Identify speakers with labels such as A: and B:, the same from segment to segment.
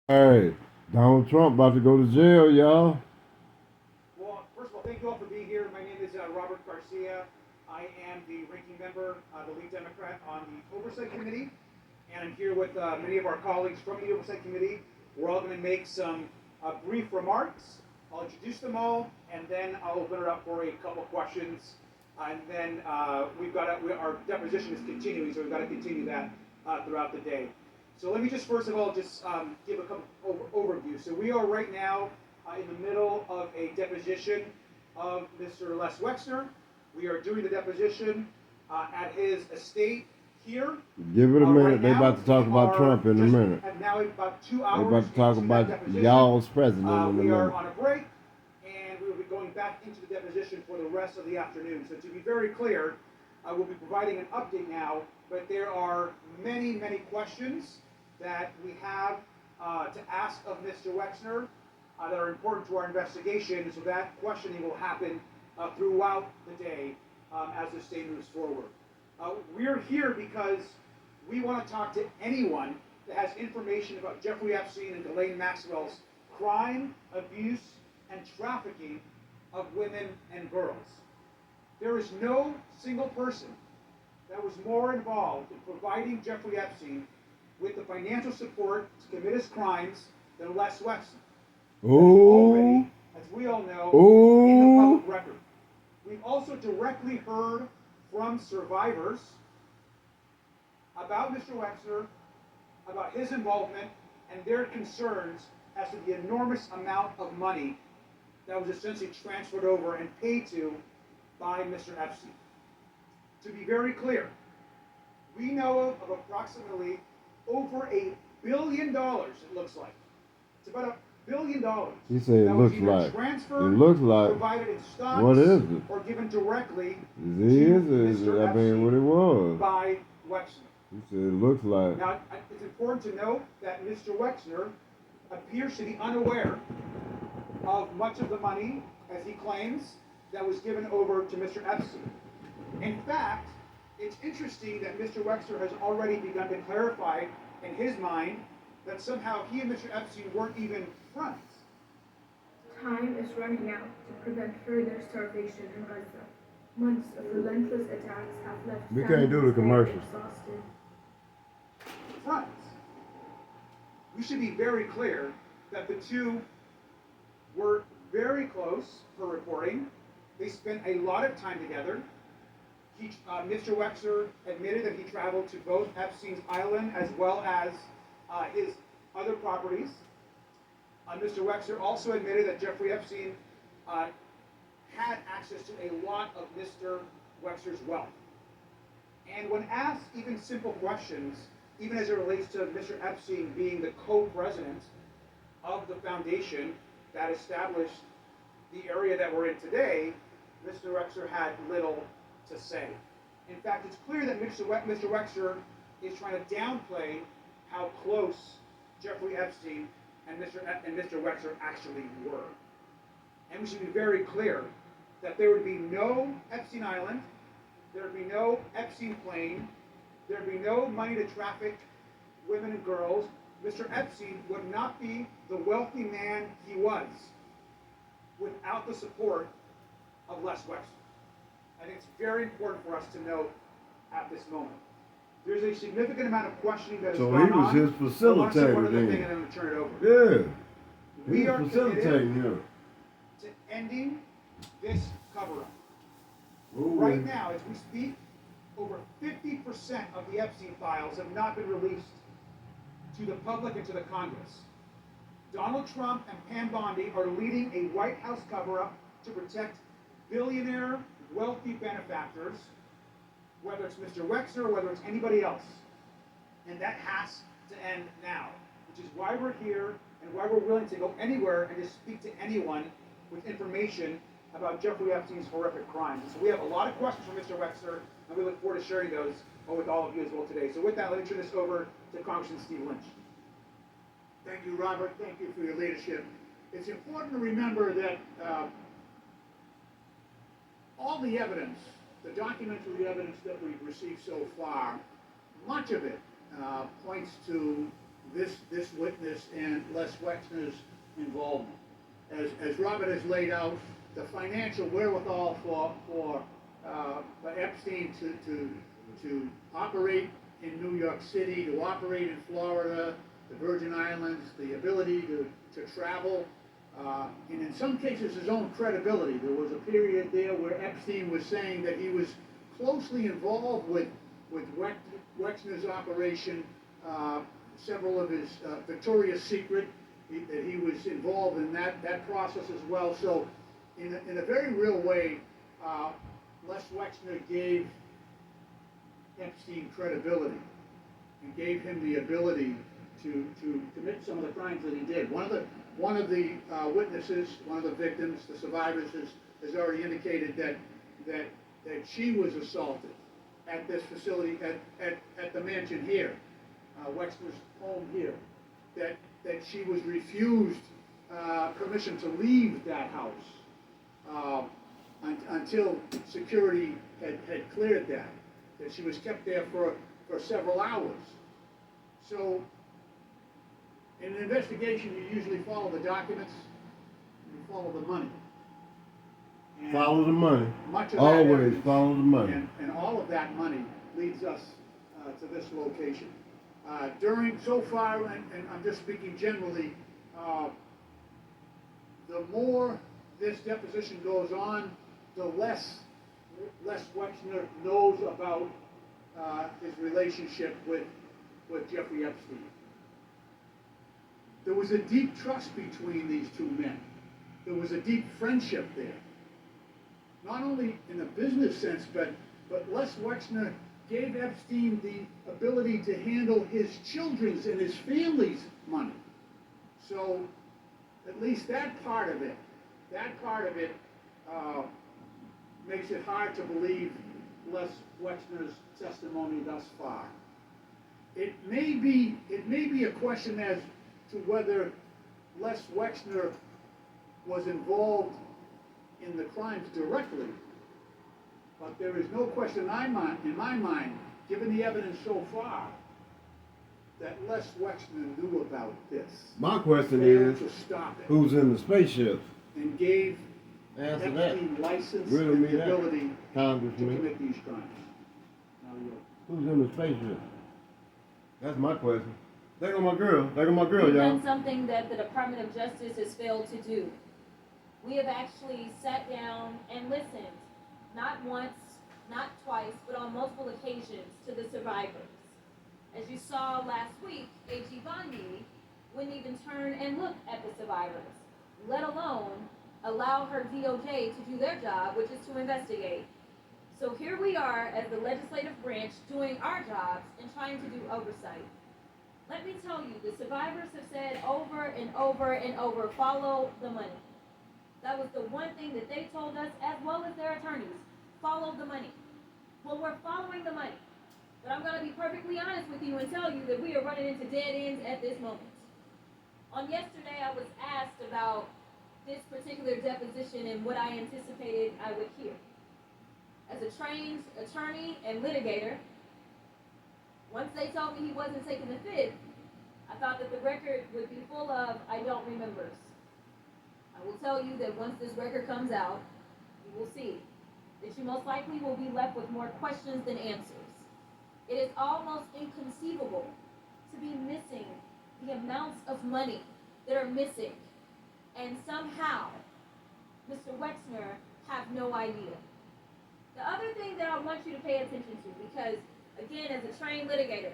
A: Hey, Donald Trump about to go to jail, y'all.
B: Well, first of all, thank you all for being here. My name is Robert Garcia. I am the ranking member, the lead Democrat on the Oversight Committee, and I'm here with many of our colleagues from the Oversight Committee. We're all going to make some brief remarks. I'll introduce them all, and then I'll open it up for a couple questions. And then our deposition is continuing, so we've got to continue that throughout the day. So let me just first of all just give a couple overview. So we are right now in the middle of a deposition of Mr. Les Wexner. We are doing the deposition at his estate here.
A: Give it a minute.
B: Right
A: They
B: now,
A: about to talk about Trump in a minute.
B: and now about 2
A: They
B: hours
A: about to talk
B: into that
A: about
B: deposition.
A: y'all's president in a
B: We are
A: minute.
B: on a break, and we will be going back into the deposition for the rest of the afternoon. So to be very clear, I will be providing an update now, but there are many, many questions that we have to ask of Mr. Wexner that are important to our investigation. So that questioning will happen throughout the day as the state moves forward. We're here because we want to talk to anyone that has information about Jeffrey Epstein and Ghislaine Maxwell's crime, abuse, and trafficking of women and girls. There is no single person that was more involved in providing Jeffrey Epstein with the financial support to commit his crimes than Les Wexner. Already, as we all know, in the public record. We've also directly heard from survivors about Mr. Wexner, about his involvement, and their concerns as to the enormous amount of money that was essentially transferred over and paid to by Mr. Epstein. To be very clear, we know of approximately over $1 billion, it looks like. It's about $1 billion.
A: He said it looks like.
B: Transferred,
A: it looks like.
B: Provided in stocks,
A: what is it?
B: Or given directly
A: Is it? I mean, what it was.
B: By Wexner.
A: He said it looks like.
B: Now, it's important to note that Mr. Wexner appears to be unaware of much of the money, as he claims, that was given over to Mr. Epstein. In fact, it's interesting that Mr. Wexner has already begun to clarify in his mind that somehow he and Mr. Epstein weren't even friends.
C: Time is running out to prevent further starvation in Gaza. Months of relentless attacks have left
A: We can't do the commercials.
C: Exhausted.
B: Friends. We should be very clear that the two were very close per reporting. They spent a lot of time together. Mr. Wexner admitted that he traveled to both Epstein's island as well as his other properties. Mr. Wexner also admitted that Jeffrey Epstein had access to a lot of Mr. Wexner's wealth. And when asked even simple questions, even as it relates to Mr. Epstein being the co-president of the foundation that established the area that we're in today, Mr. Wexner had little to say. In fact, it's clear that Mr. Wexner is trying to downplay how close Jeffrey Epstein and Mr. Wexner actually were. And we should be very clear that there would be no Epstein Island, there would be no Epstein plane, there would be no money to traffic women and girls. Mr. Epstein would not be the wealthy man he was without the support of Les Wexner. I think it's very important for us to note at this moment. There's a significant amount of questioning that has gone on.
A: So he was his facilitator
B: one other
A: then.
B: thing, and then I'm going to turn it over.
A: Yeah.
B: We are
A: facilitating him.
B: To ending this cover-up.
A: Ooh.
B: Right now, as we speak, over 50% of the Epstein files have not been released to the public and to the Congress. Donald Trump and Pam Bondi are leading a White House cover-up to protect billionaire, wealthy benefactors, whether it's Mr. Wexner or whether it's anybody else. And that has to end now, which is why we're here and why we're willing to go anywhere and just speak to anyone with information about Jeffrey Epstein's horrific crimes. And so we have a lot of questions from Mr. Wexner, and we look forward to sharing those with all of you as well today. So with that, let me turn this over to Congressman Steve Lynch.
D: Thank you, Robert. Thank you for your leadership. It's important to remember that all the evidence, the documentary evidence that we've received so far, much of it points to this witness and Les Wexner's involvement. As Robert has laid out, the financial wherewithal for Epstein to operate in New York City, to operate in Florida, the Virgin Islands, the ability to travel, and in some cases his own credibility. There was a period there where Epstein was saying that he was closely involved with Wexner's operation, several of his Victoria's Secret, that he was involved in that process as well. So in a very real way, Les Wexner gave Epstein credibility and gave him the ability to commit some of the crimes that he did. One of the witnesses, one of the victims, the survivors, has already indicated that she was assaulted at this facility, at the mansion here, Wexner's home here, that she was refused permission to leave that house until security had cleared that she was kept there for several hours. So in an investigation, you usually follow the documents, you follow the money. And
A: Follow the money.
D: much of that
A: Always
D: evidence,
A: follow the money.
D: and all of that money leads us to this location. So far, and I'm just speaking generally, the more this deposition goes on, the less Wexner knows about his relationship with Jeffrey Epstein. There was a deep trust between these two men. There was a deep friendship there. Not only in a business sense, but Les Wexner gave Epstein the ability to handle his children's and his family's money. So at least that part of it makes it hard to believe Les Wexner's testimony thus far. It may be a question as to whether Les Wexner was involved in the crimes directly, but there is no question in my mind, given the evidence so far, that Les Wexner knew about this.
A: My question
D: Failed
A: is,
D: to stop it,
A: who's in the spaceship?
D: and gave
A: Answer that.
D: Epstein license
A: Riddle
D: and
A: me
D: the
A: that,
D: ability to
A: Congressman.
D: commit these crimes. Now you.
A: Who's in the spaceship? That's my question. There go my girl,
E: We've
A: y'all.
E: done something that the Department of Justice has failed to do. We have actually sat down and listened, not once, not twice, but on multiple occasions to the survivors. As you saw last week, A.G. Bondi wouldn't even turn and look at the survivors, let alone allow her DOJ to do their job, which is to investigate. So here we are as the legislative branch doing our jobs and trying to do oversight. Let me tell you, the survivors have said over and over and over, follow the money. That was the one thing that they told us, as well as their attorneys. Follow the money. Well, we're following the money. But I'm going to be perfectly honest with you and tell you that we are running into dead ends at this moment. On yesterday, I was asked about this particular deposition and what I anticipated I would hear. As a trained attorney and litigator, once they told me he wasn't taking the fifth, I thought that the record would be full of I don't remembers. I will tell you that once this record comes out, you will see that you most likely will be left with more questions than answers. It is almost inconceivable to be missing the amounts of money that are missing, and somehow Mr. Wexner have no idea. The other thing that I want you to pay attention to, because again, as a trained litigator,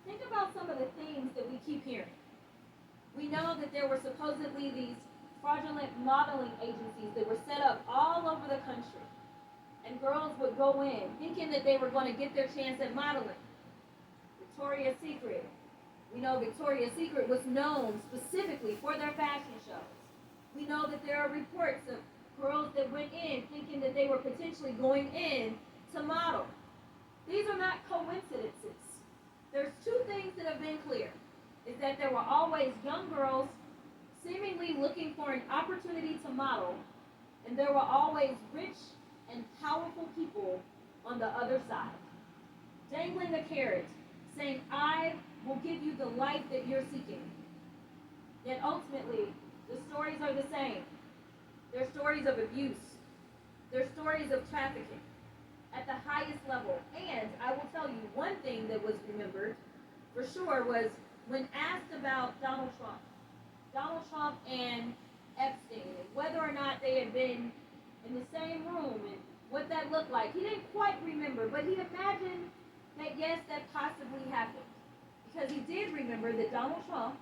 E: think about some of the themes that we keep hearing. We know that there were supposedly these fraudulent modeling agencies that were set up all over the country. And girls would go in thinking that they were going to get their chance at modeling. Victoria's Secret. We know Victoria's Secret was known specifically for their fashion shows. We know that there are reports of girls that went in thinking that they were potentially going in to model. These are not coincidences. There's two things that have been clear, is that there were always young girls seemingly looking for an opportunity to model, and there were always rich and powerful people on the other side, dangling a carrot, saying, I will give you the life that you're seeking. Yet ultimately, the stories are the same. They're stories of abuse. They're stories of trafficking at the highest level. And I will tell you one thing that was remembered for sure was when asked about Donald Trump and Epstein, and whether or not they had been in the same room and what that looked like. He didn't quite remember, but he imagined that yes, that possibly happened. Because he did remember that Donald Trump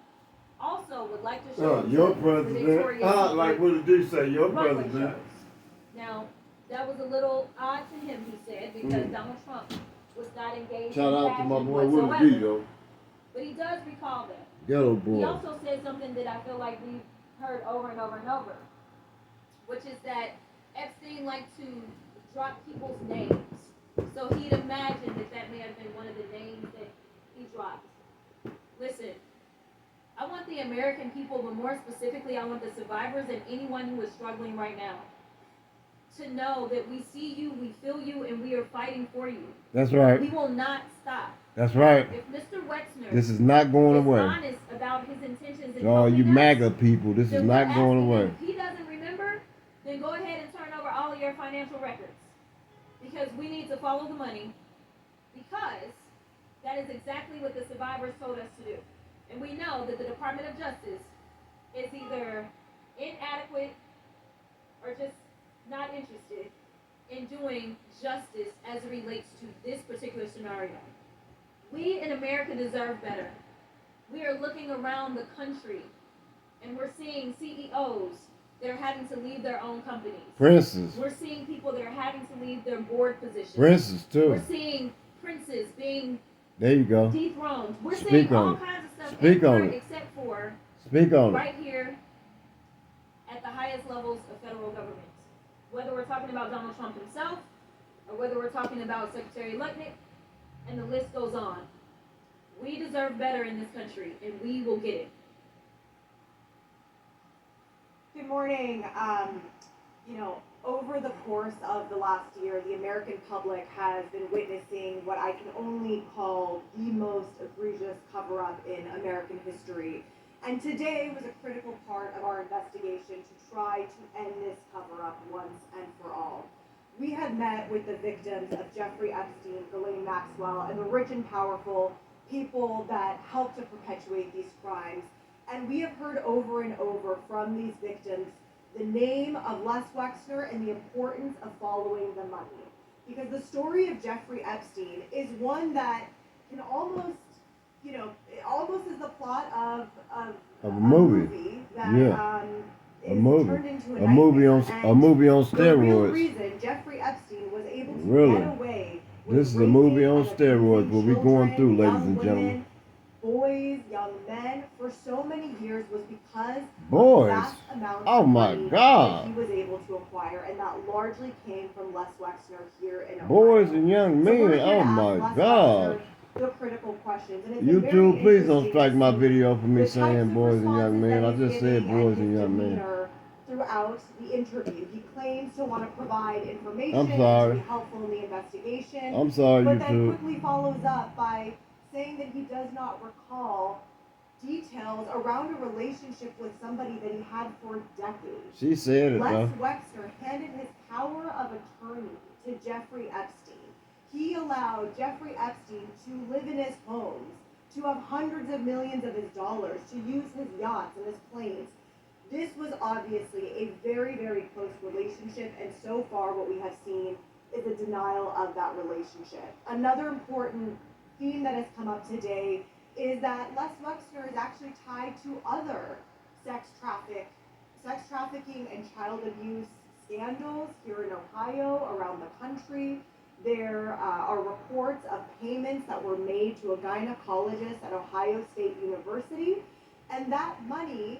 E: also would like to show
A: Your
E: himself the
A: president.
E: Victoria's
A: Like what did you say? Your
E: runway
A: president.
E: shows. Now, that was a little odd to him, he said, because Donald Trump was not engaged
A: Shout
E: in
A: out to my
E: fashion
A: boy Willie
E: whatsoever.
A: D though.
E: But he does recall that.
A: Ghetto
E: He
A: boy.
E: also said something that I feel like we've heard over and over and over, which is that Epstein liked to drop people's names. So he'd imagined that that may have been one of the names that he dropped. Listen, I want the American people, but more specifically, I want the survivors and anyone who is struggling right now to know that we see you, we feel you, and we are fighting for you.
A: That's right.
E: We will not stop.
A: That's right.
E: If Mr. Wexner
A: This is not going
E: is
A: away.
E: honest about his intentions in
A: To all you
E: helping us,
A: MAGA people, this is
E: then
A: not
E: we're
A: going
E: asking
A: away.
E: him, if he doesn't remember, then go ahead and turn over all of your financial records. Because we need to follow the money. Because that is exactly what the survivors told us to do. And we know that the Department of Justice is either inadequate or just not interested in doing justice as it relates to this particular scenario. We in America deserve better. We are looking around the country and we're seeing CEOs that are having to leave their own companies.
A: Princes.
E: We're seeing people that are having to leave their board positions.
A: Princes too.
E: We're seeing princes being
A: There you go.
E: dethroned. We're
A: Speak
E: seeing all
A: on it.
E: kinds of stuff
A: Speak on
E: everywhere
A: it.
E: except for
A: Speak on it.
E: right here at the highest levels of federal government. Whether we're talking about Donald Trump himself, or whether we're talking about Secretary Lutnick, and the list goes on. We deserve better in this country, and we will get it.
F: Good morning. Over the course of the last year, the American public has been witnessing what I can only call the most egregious cover-up in American history. And today was a critical part of our investigation to try to end this cover-up once and for all. We have met with the victims of Jeffrey Epstein, Ghislaine Maxwell, and the rich and powerful people that helped to perpetuate these crimes. And we have heard over and over from these victims the name of Les Wexner and the importance of following the money. Because the story of Jeffrey Epstein is one that can almost, it almost is the plot of
A: A movie.
F: that
A: Yeah.
F: is
A: A movie.
F: turned into
A: A movie on
F: nightmare.
A: a
F: And
A: movie on
F: the real
A: steroids.
F: reason Jeffrey Epstein was able to
A: Really?
F: get away with
A: This is a movie
F: raping
A: on
F: and
A: steroids. What we
F: abusing
A: going through,
F: children,
A: ladies
F: young
A: and gentlemen.
F: women, boys, young men, for so many years was because
A: Boys.
F: of vast amounts
A: Oh
F: of
A: my
F: money
A: God.
F: that he was able to acquire, and that largely came from Les Wexner here in Ohio.
A: Boys and young
F: So we're
A: men.
F: here to
A: Oh
F: ask
A: my
F: Les
A: God.
F: Wexner the critical questions. And it's been very
A: YouTube, please don't
F: interesting
A: strike
F: to
A: my
F: see
A: video for me
F: the types
A: saying
F: of
A: boys and young
F: responses
A: men.
F: that
A: I
F: he's
A: just said
F: giving
A: boys
F: and
A: and
F: his
A: young men.
F: demeanor throughout the interview. He claims to want to provide information
A: I'm
F: to
A: sorry.
F: be helpful in the investigation.
A: I'm sorry,
F: But then
A: YouTube.
F: quickly follows up by saying that he does not recall details around a relationship with somebody that he had for decades.
A: She said it
F: Les
A: though.
F: Wexner handed his power of attorney to Jeffrey Epstein. He allowed Jeffrey Epstein to live in his homes, to have hundreds of millions of his dollars, to use his yachts and his planes. This was obviously a very, very close relationship, and so far what we have seen is a denial of that relationship. Another important theme that has come up today is that Les Wexner is actually tied to other sex trafficking and child abuse scandals here in Ohio, around the country. There are reports of payments that were made to a gynecologist at Ohio State University, and that money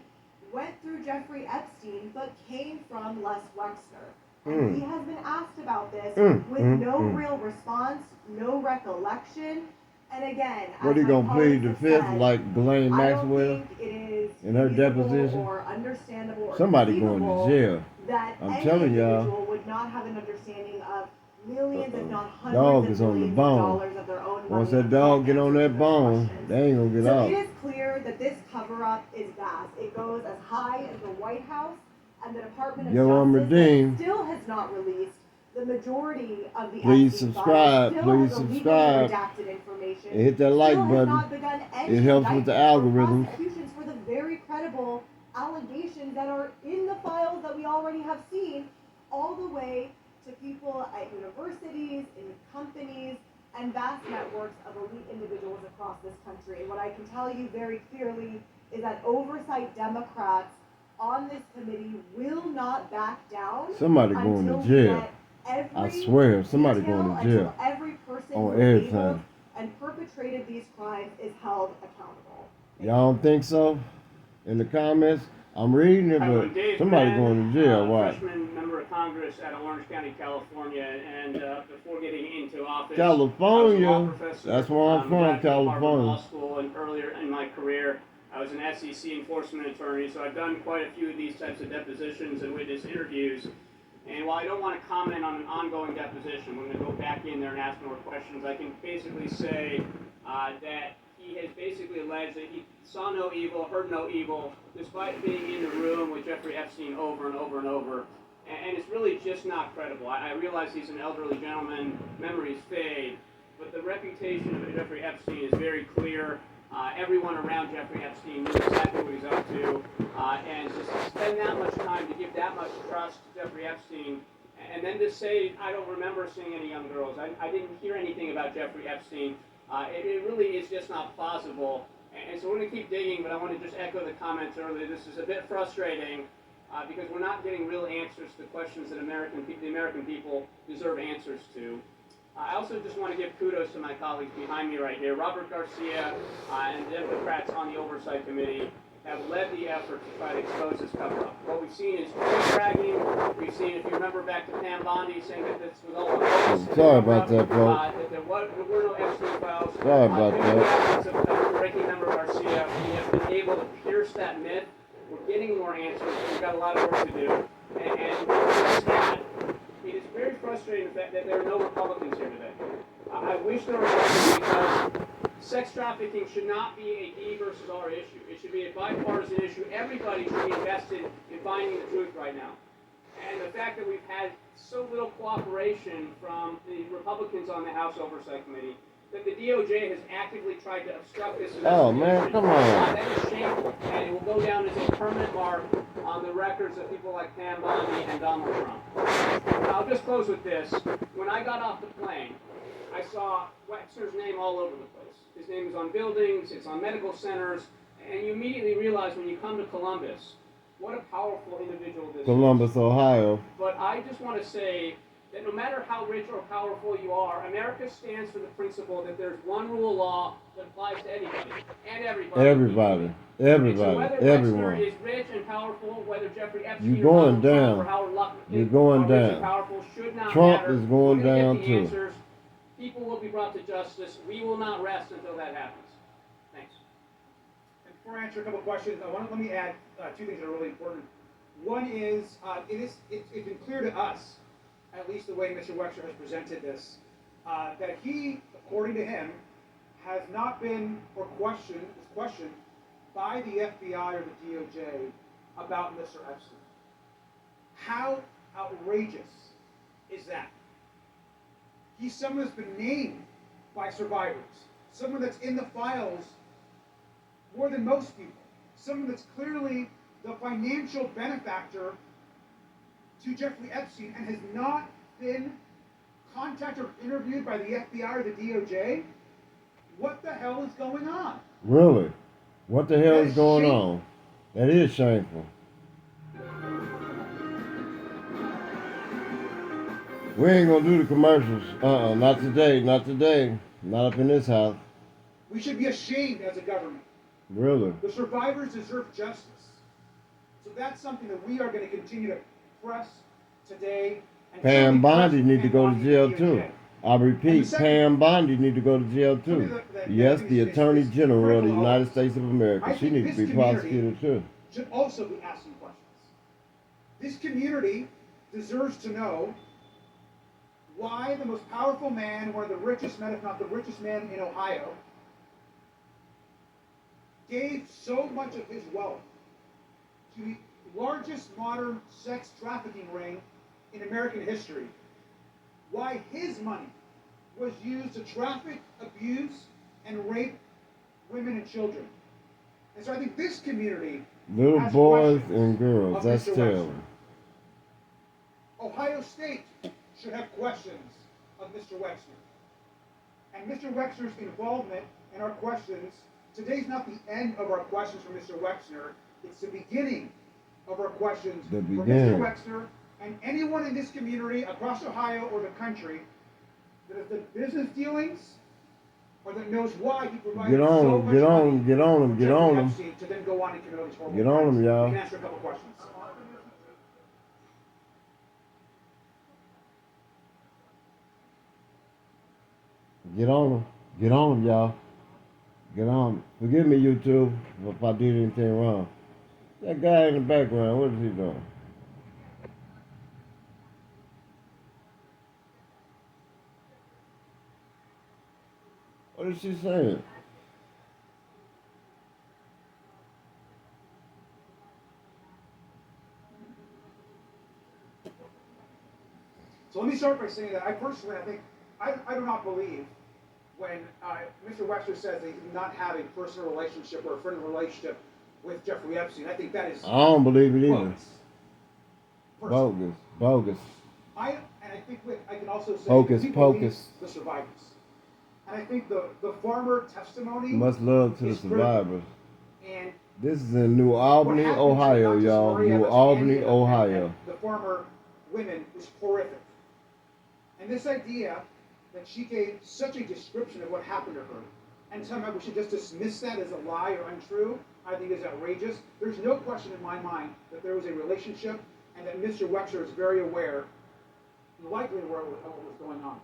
F: went through Jeffrey Epstein, but came from Les Wexner. And he has been asked about this with no real response, no recollection. And again,
A: What
F: as
A: he
F: my
A: gonna plead
F: colleagues
A: the
F: have
A: fifth
F: said,
A: like Ghislaine
F: I
A: Maxwell?
F: don't think it is
A: in her
F: feasible
A: deposition?
F: or understandable or
A: Somebody going to
F: conceivable
A: jail.
F: that
A: I'm
F: any
A: telling y'all.
F: individual would not have an understanding of millions, if not hundreds
A: Dog
F: of
A: is on the
F: millions of
A: bone.
F: dollars of their own money.
A: Once that
F: and
A: dog
F: can't
A: get on
F: answer
A: that
F: those
A: bone,
F: questions.
A: they ain't gonna get
F: So
A: out.
F: it is clear that this cover-up is vast. It goes as high as the White House, and the Department of
A: Yo, I'm
F: Justice
A: redeemed.
F: still has not released the majority of the
A: Please
F: Epstein
A: subscribe,
F: files,
A: please
F: still has illegally
A: subscribe.
F: redacted information,
A: And hit that like
F: still has
A: button.
F: not begun any
A: It helps with the
F: indictments or
A: algorithm.
F: prosecutions for the very credible allegations that are in the files that we already have seen, all the way to people at universities, in companies, and vast networks of elite individuals across this country. And what I can tell you very clearly is that oversight Democrats on this committee will not back down
A: Somebody going
F: until
A: to
F: we
A: jail.
F: get every
A: I swear, somebody
F: detail,
A: going to jail.
F: until every person
A: On
F: who
A: everything.
F: enabled and perpetrated these crimes is held accountable.
A: Y'all don't think so? In the comments, I'm reading it,
G: Hi,
A: but
G: I'm Dave
A: somebody
G: Mann,
A: going to jail. Why?
G: Freshman member of Congress out of Orange County, California, and before getting into office,
A: California.
G: I was a law professor.
A: That's where I'm from,
G: graduated Harvard
A: California.
G: Law School, and earlier in my career, I was an SEC enforcement attorney, so I've done quite a few of these types of depositions and witness interviews. And while I don't want to comment on an ongoing deposition, we're going to go back in there and ask more questions. I can basically say that he has basically alleged that he saw no evil, heard no evil, despite being in the room with Jeffrey Epstein over and over and over. And it's really just not credible. I realize he's an elderly gentleman, memories fade, but the reputation of Jeffrey Epstein is very clear. Everyone around Jeffrey Epstein knew exactly what he's up to, and to spend that much time to give that much trust to Jeffrey Epstein, and then to say, I don't remember seeing any young girls, I didn't hear anything about Jeffrey Epstein, it really is just not plausible. And so we're going to keep digging, but I want to just echo the comments earlier. This is a bit frustrating because we're not getting real answers to questions that the American people deserve answers to. I also just want to give kudos to my colleagues behind me right here. Robert Garcia and the Democrats on the Oversight Committee have led the effort to try to expose this cover-up. What we've seen is bragging. We've seen, if you remember back to Pam Bondi saying that this was all a hoax.
A: Sorry about that, folks.
G: That there were no Epstein files.
A: Sorry about that.
G: Of Ranking Member Garcia, we have been able to pierce that myth. We're getting more answers. We've got a lot of work to do. And with that, it is very frustrating the fact that there are no Republicans here today. I wish there were Republicans because sex trafficking should not be a D versus R issue. It should be a bipartisan issue. Everybody should be invested in finding the truth right now. And the fact that we've had so little cooperation from the Republicans on the House Oversight Committee, that the DOJ has actively tried to obstruct this investigation.
A: Oh, man, come on.
G: That is shameful, and it will go down as a permanent mark on the records of people like Pam Bondi and Donald Trump. I'll just close with this. When I got off the plane, I saw Wexner's name all over the place. His name is on buildings, it's on medical centers, and you immediately realize when you come to Columbus, what a powerful individual this is.
A: Columbus, Ohio.
G: But I just want to say that no matter how rich or powerful you are, America stands for the principle that there's one rule of law that applies to anybody and everybody.
A: Everybody.
G: And so
A: Everybody.
G: whether
A: Everyone.
G: Wexner is rich and powerful, whether Jeffrey Epstein
A: You're going
G: or Donald Trump
A: down.
G: or Howard Luck
A: You're
G: is
A: going
G: rich and
A: down.
G: powerful should not
A: Trump
G: matter.
A: is going
G: We're gonna
A: down,
G: get the
A: too.
G: answers. People will be brought to justice. We will not rest until that happens. Thanks.
B: And before I answer a couple of questions, let me add two things that are really important. One is, it's been clear to us, at least the way Mr. Wexler has presented this, that he, according to him, has not been questioned by the FBI or the DOJ about Mr. Epstein. How outrageous is that? He's someone that's been named by survivors, someone that's in the files more than most people, someone that's clearly the financial benefactor to Jeffrey Epstein and has not been contacted or interviewed by the FBI or the DOJ. What the hell is going on?
A: Really? What the hell
B: That
A: is
B: is
A: going
B: shameful.
A: on? That is shameful. We ain't gonna do the commercials. Not today, not today. Not up in this house.
B: We should be ashamed as a government.
A: Really.
B: The survivors deserve justice. So that's something that we are going to continue to press today. And
A: Pam
B: certainly
A: Bondi
B: press
A: need to
B: Pam
A: go to
B: Bondi
A: jail
B: and
A: too.
B: DOJ.
A: I
B: And
A: repeat,
B: the second-
A: Pam Bondi need to go to jail
B: Something
A: too.
B: that
A: Yes,
B: is-
A: the
B: is
A: Attorney General of the
B: critical
A: United
B: also.
A: States of America.
B: I
A: She
B: think
A: needs to
B: this
A: be
B: community
A: prosecuted too.
B: should also be asking questions. This community deserves to know why the most powerful man, one of the richest men, if not the richest man in Ohio, gave so much of his wealth to the largest modern sex trafficking ring in American history. Why his money was used to traffic, abuse, and rape women and children. And so I think this community
A: Little
B: has
A: boys
B: questions
A: and girls,
B: of
A: that's
B: Mr.
A: terrible.
B: Wexner. Ohio State should have questions of Mr. Wexner. And Mr. Wexner's involvement in our questions, today's not the end of our questions for Mr. Wexner, it's the beginning of our questions
A: The
B: for Mr.
A: beginning.
B: Wexner and anyone in this community across Ohio or the country that has done business dealings or that knows why he provided
A: Get on
B: so
A: him,
B: much
A: get on
B: money
A: him, get on him,
B: for
A: get
B: Jeffrey
A: on him.
B: Epstein to then go on and commit all these horrible
A: Get on him,
B: crimes.
A: y'all.
B: We can answer a couple questions.
A: Get on him, y'all. Get on him. Forgive me, YouTube, if I did anything wrong. That guy in the background, what is he doing? What is she saying?
B: So let me start by saying that I personally, I do not believe when Mr. Wexner says that he did not have a personal relationship or a friendly relationship with Jeffrey Epstein. I think that is
A: I don't believe it either.
B: bogus. Personally.
A: Bogus.
B: And I think I can also say
A: Hocus
B: he
A: pocus.
B: believes the survivors. And I think the farmer testimony
A: Much love to the
B: is critical.
A: survivors.
B: And
A: This is in New Albany,
B: what happened to
A: Ohio,
B: not just
A: y'all.
B: Maria,
A: New
B: but
A: Albany,
B: Andy
A: Ohio.
B: and the former women is horrific. And this idea that she gave such a description of what happened to her, and somehow we should just dismiss that as a lie or untrue, I think is outrageous. There's no question in my mind that there was a relationship and that Mr. Wexner is very aware, likely aware of what was going on.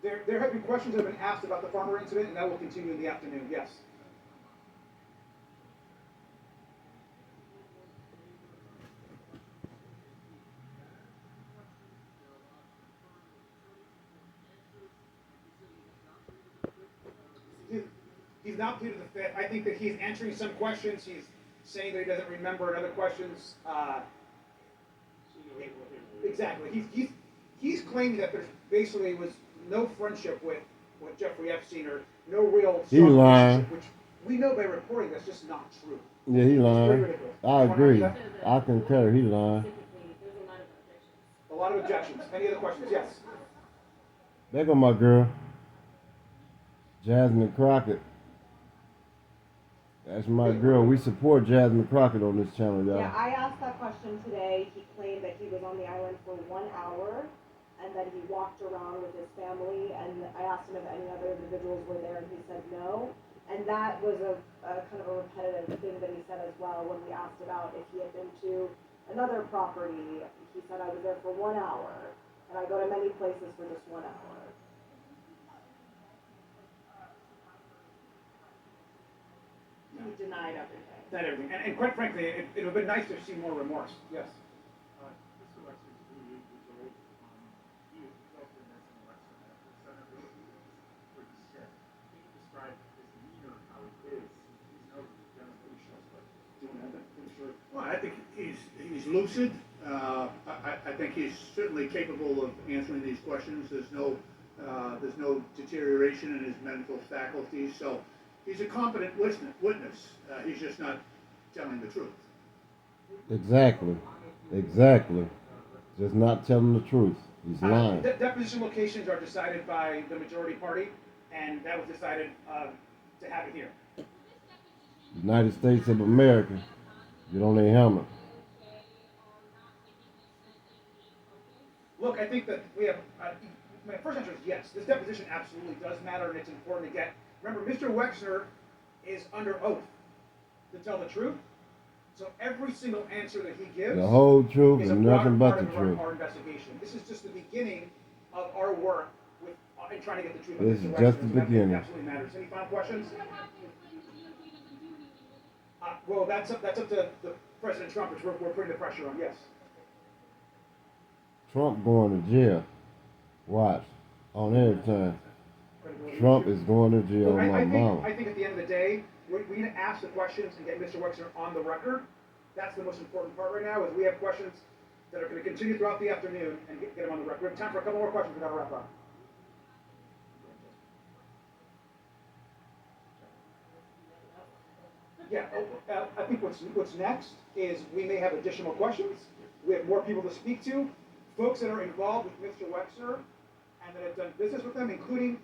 B: There have been questions that have been asked about the farmer incident, and that will continue in the afternoon, yes. He's not pleaded the fifth. I think that he's answering some questions. He's saying that he doesn't remember, and other questions. Exactly. He's claiming that there's basically was no friendship with Jeffrey Epstein or no real
A: He
B: strong
A: lying.
B: relationship, which we know by reporting that's just not true.
A: Yeah, he
B: It's very
A: lying.
B: ridiculous.
A: I
B: You wanna
A: agree.
B: argue that?
A: I concur. He lying.
E: Specifically, there's a lot of objections.
B: A lot of objections. Any other questions? Yes.
A: There go my girl, Jasmine Crockett. That's my girl. We support Jasmine Crockett on this channel, y'all.
F: Yeah, I asked that question today. He claimed that he was on the island for 1 hour and that he walked around with his family. And I asked him if any other individuals were there, and he said no. And that was a kind of a repetitive thing that he said as well when we asked about if he had been to another property. He said, I was there for 1 hour, and I go to many places for just 1 hour. He denied everything.
B: Not everything. And quite frankly, it would have been nice to see more remorse. Yes.
H: Mr. Wexler is 88 years old. He is resulted in some Wexler after Senator what he said. He described his demeanor, how he is. He's no generally shows like
D: Well, I think he's lucid. I think he's certainly capable of answering these questions. There's no deterioration in his mental faculties. So he's a competent witness. He's just not telling the truth.
A: Exactly. Just not telling the truth. He's lying.
B: Deposition locations are decided by the majority party, and that was decided to have it here.
A: United States of America. Get on their helmet.
B: Look, I think that we have. My first answer is yes. This deposition absolutely does matter, and it's important to get. Remember, Mr. Wexner is under oath to tell the truth. So every single answer that he gives
A: The whole truth
B: is a
A: and
B: broad
A: nothing but
B: part
A: the
B: of
A: truth.
B: our investigation. This is just the beginning of our work with in trying to get the truth.
A: This
B: of
A: is
B: Mr.
A: just
B: Wexner.
A: the
B: So that
A: beginning.
B: absolutely matters. Any final questions? Well, that's up to the President Trump, which we're putting the pressure on. Yes.
A: Trump going to jail. Watch. On everything. Trump is going to jail
B: Look,
A: on my mama.
B: I think at the end of the day, we need to ask the questions and get Mr. Wexler on the record. That's the most important part right now, is we have questions that are going to continue throughout the afternoon and get them on the record. We have time for a couple more questions. We got to wrap up. Yeah, I think what's next is we may have additional questions. We have more people to speak to, folks that are involved with Mr. Wexler and that have done business with him, including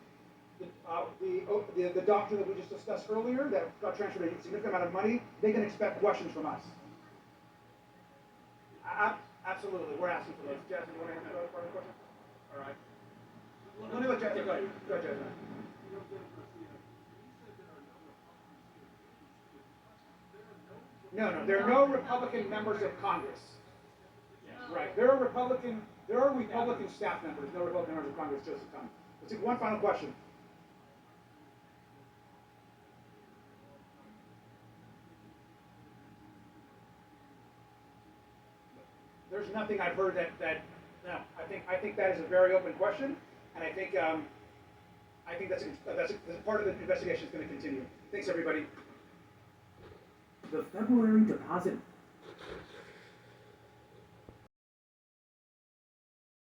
B: the doctor that we just discussed earlier that got transferred a significant amount of money. They can expect questions from us. Absolutely, we're asking for those. Jasmine, you want to answer that part of the question? All right. Let me let Jasmine go. Go ahead, Jasmine. No, there are no Republican members of Congress. Right. There are Republican staff members, no Republican members of Congress, Joseph Thomas. Let's take one final question. There's nothing I've heard that no. I think that is a very open question, and I think that's part of the investigation is going to continue. Thanks, everybody.
I: The February deposit